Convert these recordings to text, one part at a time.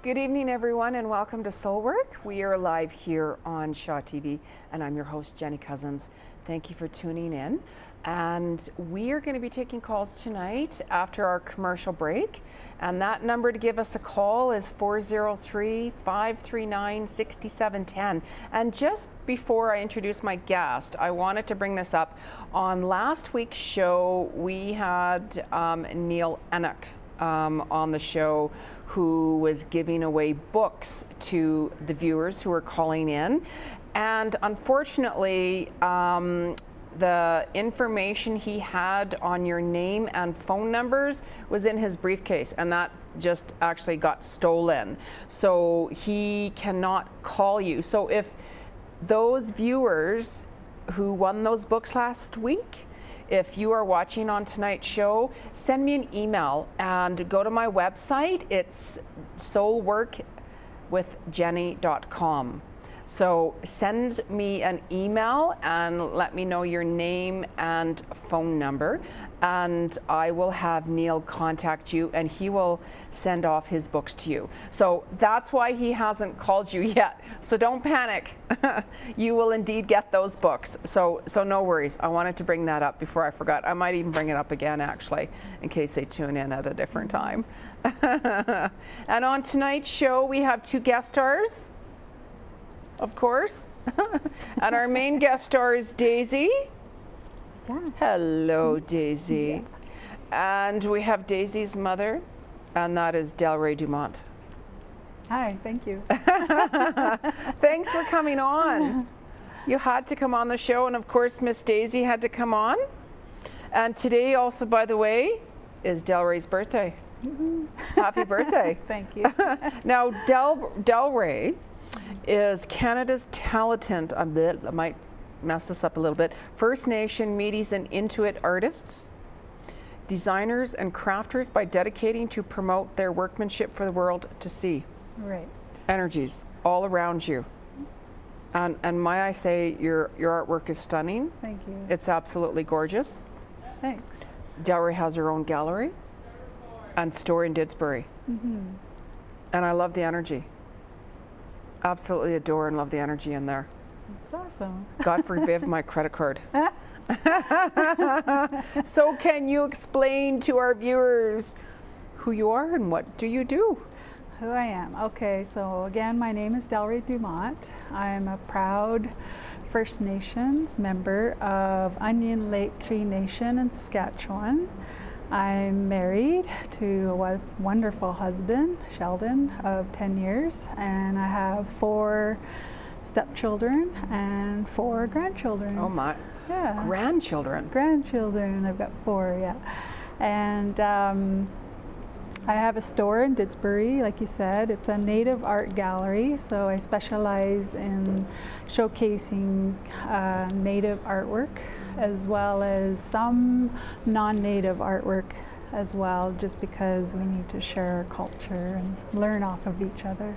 Good evening, everyone, and welcome to Soul Work. We are live here on Shaw TV, and I'm your host, Jeni Cousins. Thank you for tuning in. And we are going to be taking calls tonight after our commercial break. And that number to give us a call is 403-539-6710. And just before I introduce my guest, I wanted to bring this up. On last week's show, we had Neil Enoch on the show, who was giving away books to the viewers who were calling in. And unfortunately, the information he had on your name and phone numbers was in his briefcase, and that just actually got stolen. So he cannot call you. So if those viewers who won those books last week, if you are watching on tonight's show, send me an email and go to my website. It's soulworkwithjeni.com. So send me an email and let me know your name and phone number, and I will have Neil contact you and he will send off his books to you. So that's why he hasn't called you yet. So don't panic. You will indeed get those books. So no worries. I wanted to bring that up before I forgot. I might even bring it up again, actually, in case they tune in at a different time. And on tonight's show, we have two guest stars, of course. And our main guest star is Daisy. Yeah. Hello, Daisy. Yeah. And we have Daisy's mother, and that is Delree Dumont. Hi, thank you. Thanks for coming on. You had to come on the show, and of course, Miss Daisy had to come on. And today also, by the way, is Delree's birthday. Happy birthday. Thank you. Now, Delree is Canada's talented, I might mess this up a little bit, First Nation, Métis and Inuit artists, designers and crafters by dedicating to promote their workmanship for the world to see. Right. Energies all around you. And may I say, your artwork is stunning. Thank you. It's absolutely gorgeous. Thanks. Delree has her own gallery and store in Didsbury. And I love the energy. Absolutely adore and love the energy in there. It's awesome. God forbid my credit card. So can you explain to our viewers who you are and what do you do? Who I am. Okay, so again, my name is Delree Dumont. I'm a proud First Nations member of Onion Lake Cree Nation in Saskatchewan. I'm married to a wonderful husband, Sheldon, of 10 years, and I have 4 stepchildren and 4 grandchildren. Oh my. Yeah. Grandchildren. Grandchildren, I've got 4, yeah. And I have a store in Didsbury, like you said. It's a native art gallery, so I specialize in showcasing native artwork, as well as some non-native artwork as well, just because we need to share our culture and learn off of each other.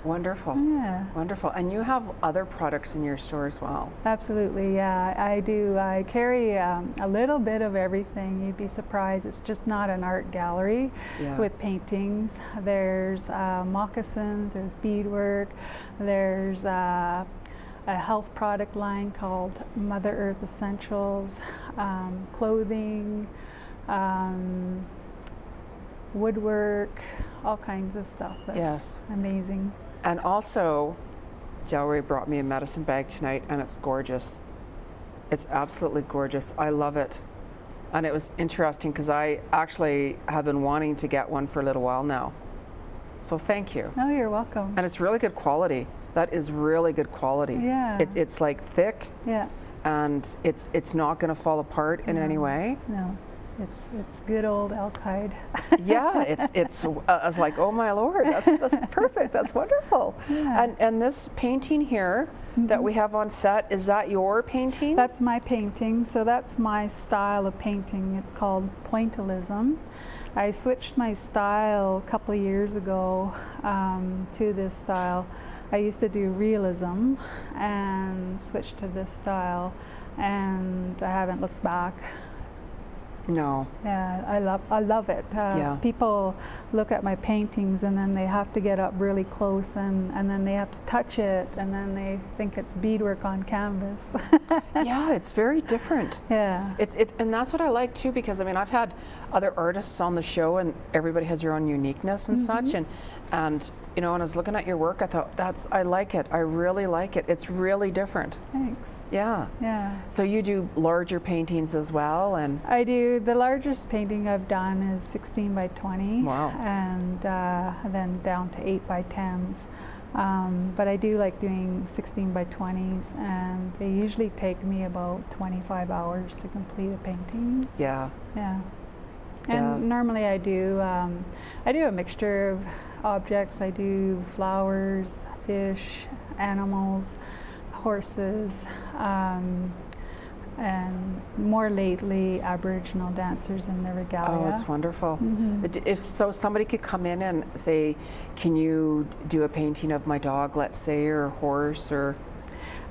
Wonderful. Yeah. Wonderful. And you have other products in your store as well. Absolutely, yeah, I do. I carry a little bit of everything. You'd be surprised. It's just not an art gallery with paintings. There's moccasins, there's beadwork, there's a health product line called Mother Earth Essentials, clothing, woodwork, all kinds of stuff. That's amazing. And also, Delree brought me a medicine bag tonight, and it's gorgeous. It's absolutely gorgeous. I love it. And it was interesting because I actually have been wanting to get one for a little while now. So thank you. Oh, you're welcome. And it's really good quality. That is really good quality. Yeah. It's like thick. Yeah. And it's not going to fall apart in any way. No. It's good old elk hide. Yeah, it's. I was like, oh my Lord, that's perfect. That's wonderful. Yeah. And this painting here that we have on set, is that your painting? That's my painting. So that's my style of painting. It's called pointillism. I switched my style a couple of years ago to this style. I used to do realism and switched to this style, and I haven't looked back. No. Yeah, I love it. Yeah. People look at my paintings and then they have to get up really close and then they have to touch it and then they think it's beadwork on canvas. Yeah, it's very different. Yeah. And that's what I like too, because I mean I've had other artists on the show and everybody has their own uniqueness and such, and you know, when I was looking at your work, I thought I like it. I really like it. It's really different. Thanks. Yeah. Yeah. So you do larger paintings as well, and I do. The largest painting I've done is 16 by 20. Wow. And then down to 8 by 10s. But I do like doing 16 by 20s, and they usually take me about 25 hours to complete a painting. yeah. Yeah. And normally I do a mixture of objects. I do flowers, fish, animals, horses, and more lately Aboriginal dancers in their regalia. Oh, it's wonderful. If somebody could come in and say, can you do a painting of my dog, let's say, or a horse, or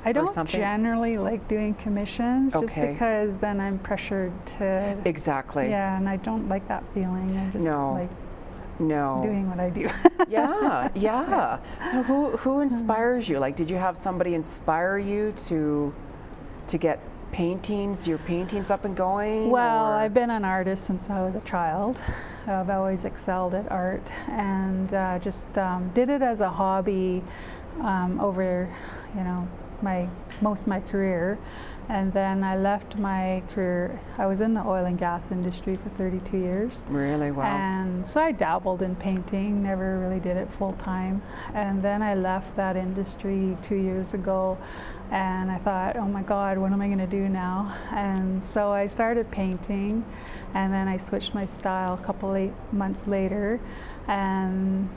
I don't something? generally like doing commissions, just because then I'm pressured to. Exactly. Yeah, and I don't like that feeling. I just like doing what I do. Yeah. So who inspires you? Like, did you have somebody inspire you to get your paintings up and going? Well, or? I've been an artist since I was a child. I've always excelled at art, and just did it as a hobby over, most of my career. And then I left my career. I was in the oil and gas industry for 32 years. Really? Wow. And so I dabbled in painting, never really did it full time. And then I left that industry 2 years ago, and I thought, oh my God, what am I going to do now? And so I started painting, and then I switched my style a couple months later, and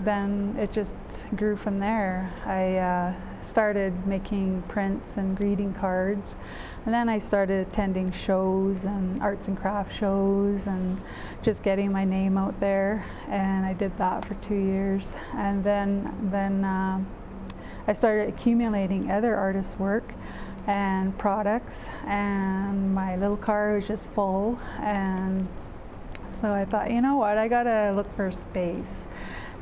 then it just grew from there. I started making prints and greeting cards, and then I started attending shows and arts and crafts shows and just getting my name out there, and I did that for 2 years. And then I started accumulating other artists' work and products, and my little car was just full, and so I thought, you know what, I gotta look for a space.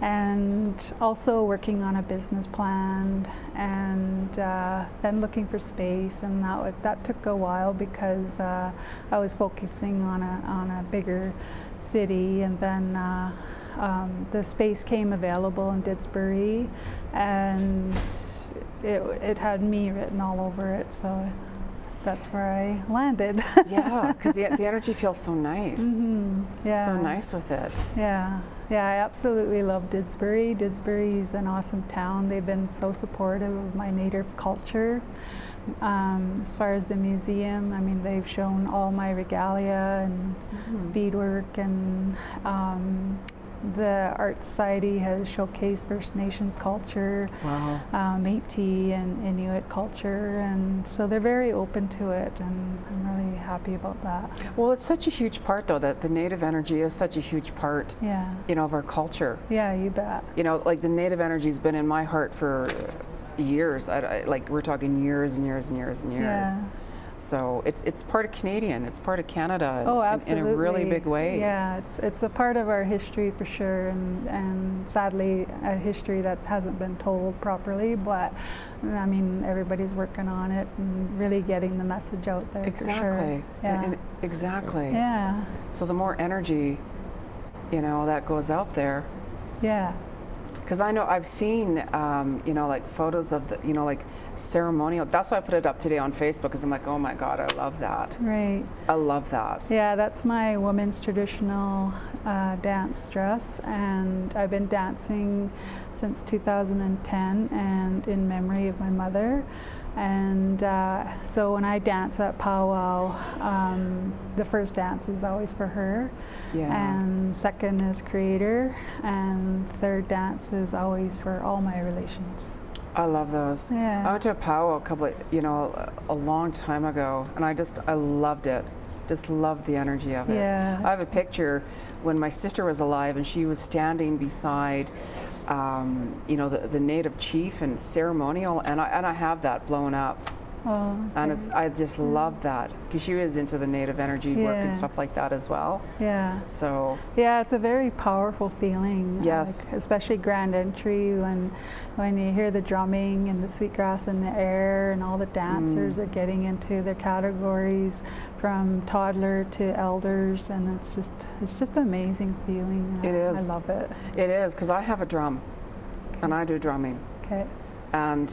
And also working on a business plan, and then looking for space, and that took a while because I was focusing on a bigger city, and then the space came available in Didsbury, and it had me written all over it, so that's where I landed. Yeah, because the energy feels so nice. Yeah. So nice with it. Yeah. Yeah, I absolutely love Didsbury. Didsbury is an awesome town. They've been so supportive of my native culture. As far as the museum, I mean, they've shown all my regalia and beadwork, and the Art Society has showcased First Nations culture, Métis and Inuit culture, and so they're very open to it, and I'm really happy about that. Well, it's such a huge part, though, that the Native energy is such a huge part, of our culture. Yeah, you bet. Like the Native energy's been in my heart for years. Like we're talking years and years and years and years. Yeah. So it's part of Canadian, it's part of Canada. Oh, absolutely. In a really big way. Yeah, it's a part of our history for sure, and sadly a history that hasn't been told properly, but I mean, everybody's working on it and really getting the message out there. Exactly. For sure. Yeah. Exactly. Yeah. So the more energy, that goes out there. Yeah. Because I know I've seen, like photos of the, like ceremonial. That's why I put it up today on Facebook, because I'm like, oh my God, I love that. Right. I love that. Yeah, that's my woman's traditional dance dress, and I've been dancing since 2010, and in memory of my mother. And so when I dance at powwow, the first dance is always for her, and second is creator, and third dance is always for all my relations. I love those. Yeah. I went to a powwow a long time ago, and I loved it. Just loved the energy of it. Yeah. I have a picture when my sister was alive, and she was standing beside the native chief and ceremonial, and I have that blown up. Oh, And I just love that, because she is into the native energy work and stuff like that as well. Yeah. So yeah, it's a very powerful feeling. Yes. Like, especially Grand Entry, when you hear the drumming and the sweetgrass in the air, and all the dancers are getting into their categories from toddler to elders, and it's just an amazing feeling. It is. I love it. It is, because I have a drum, and I do drumming. Okay. And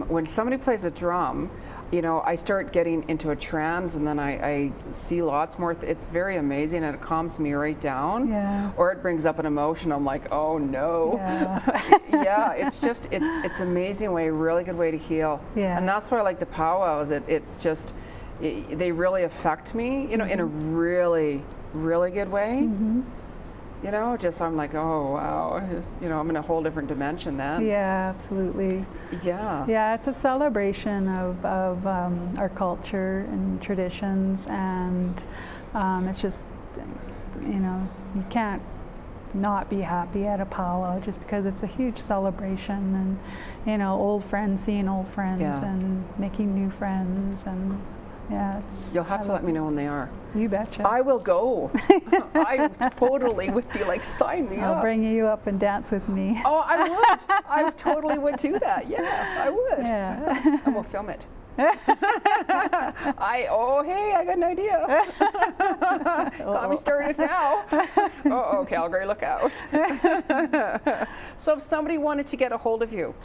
when somebody plays a drum, you know, I start getting into a trance, and then I see lots more. It's very amazing, and it calms me right down. Yeah. Or it brings up an emotion. I'm like, oh no. Yeah. Yeah, it's just, it's amazing way, really good way to heal. Yeah. And that's why I like the powwows. It's just, they really affect me, you know, in a really, really good way. You know, just I'm like, oh wow, you know, I'm in a whole different dimension then. Yeah, absolutely. Yeah. Yeah, it's a celebration of our culture and traditions, and it's just, you know, you can't not be happy at a powwow just because it's a huge celebration, and you know, old friends seeing old friends and making new friends, and yeah, You'll have to let me know when they are. You betcha. I will go. I totally would be like, sign me up. I'll bring you up and dance with me. Oh, I would. I totally would do that. Yeah, I would. Yeah. And we'll film it. Oh, hey, I got an idea. Got me started now. Uh-oh, Calgary, look out. So if somebody wanted to get a hold of you,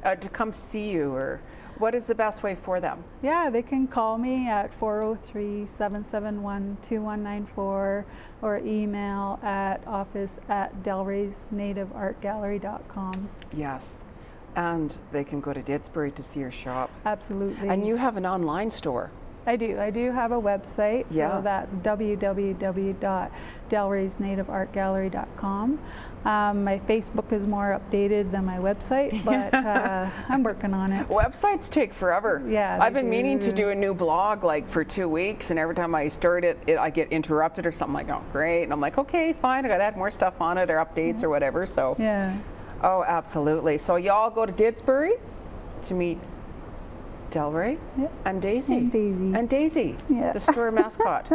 to come see you, or what is the best way for them? Yeah, they can call me at 403-771-2194, or email at office@delreesnativeartgallery.com. Yes. And they can go to Didsbury to see your shop. Absolutely. And you have an online store. I do have a website, Yeah. so that's www.delreesnativeartgallery.com. My Facebook is more updated than my website, but I'm working on it. Websites take forever. Yeah, I've they been meaning to do. do a new blog like for 2 weeks, and every time I start it, I get interrupted or something. Like, oh great, and I'm like, okay, fine, I gotta add more stuff on it, or updates or whatever. So Yeah. oh, absolutely. So y'all go to Didsbury to meet Delree and Daisy. And Daisy. Yeah. The store mascot.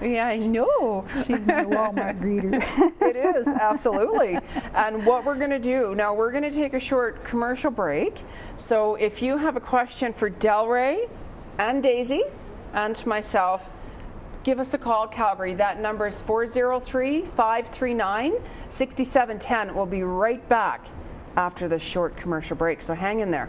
Yeah, I know. She's my Walmart greeter. It is, absolutely. And what we're going to do, now we're going to take a short commercial break. So if you have a question for Delree and Daisy and myself, give us a call, Calgary. That number is 403-539-6710. We'll be right back after the short commercial break, so hang in there.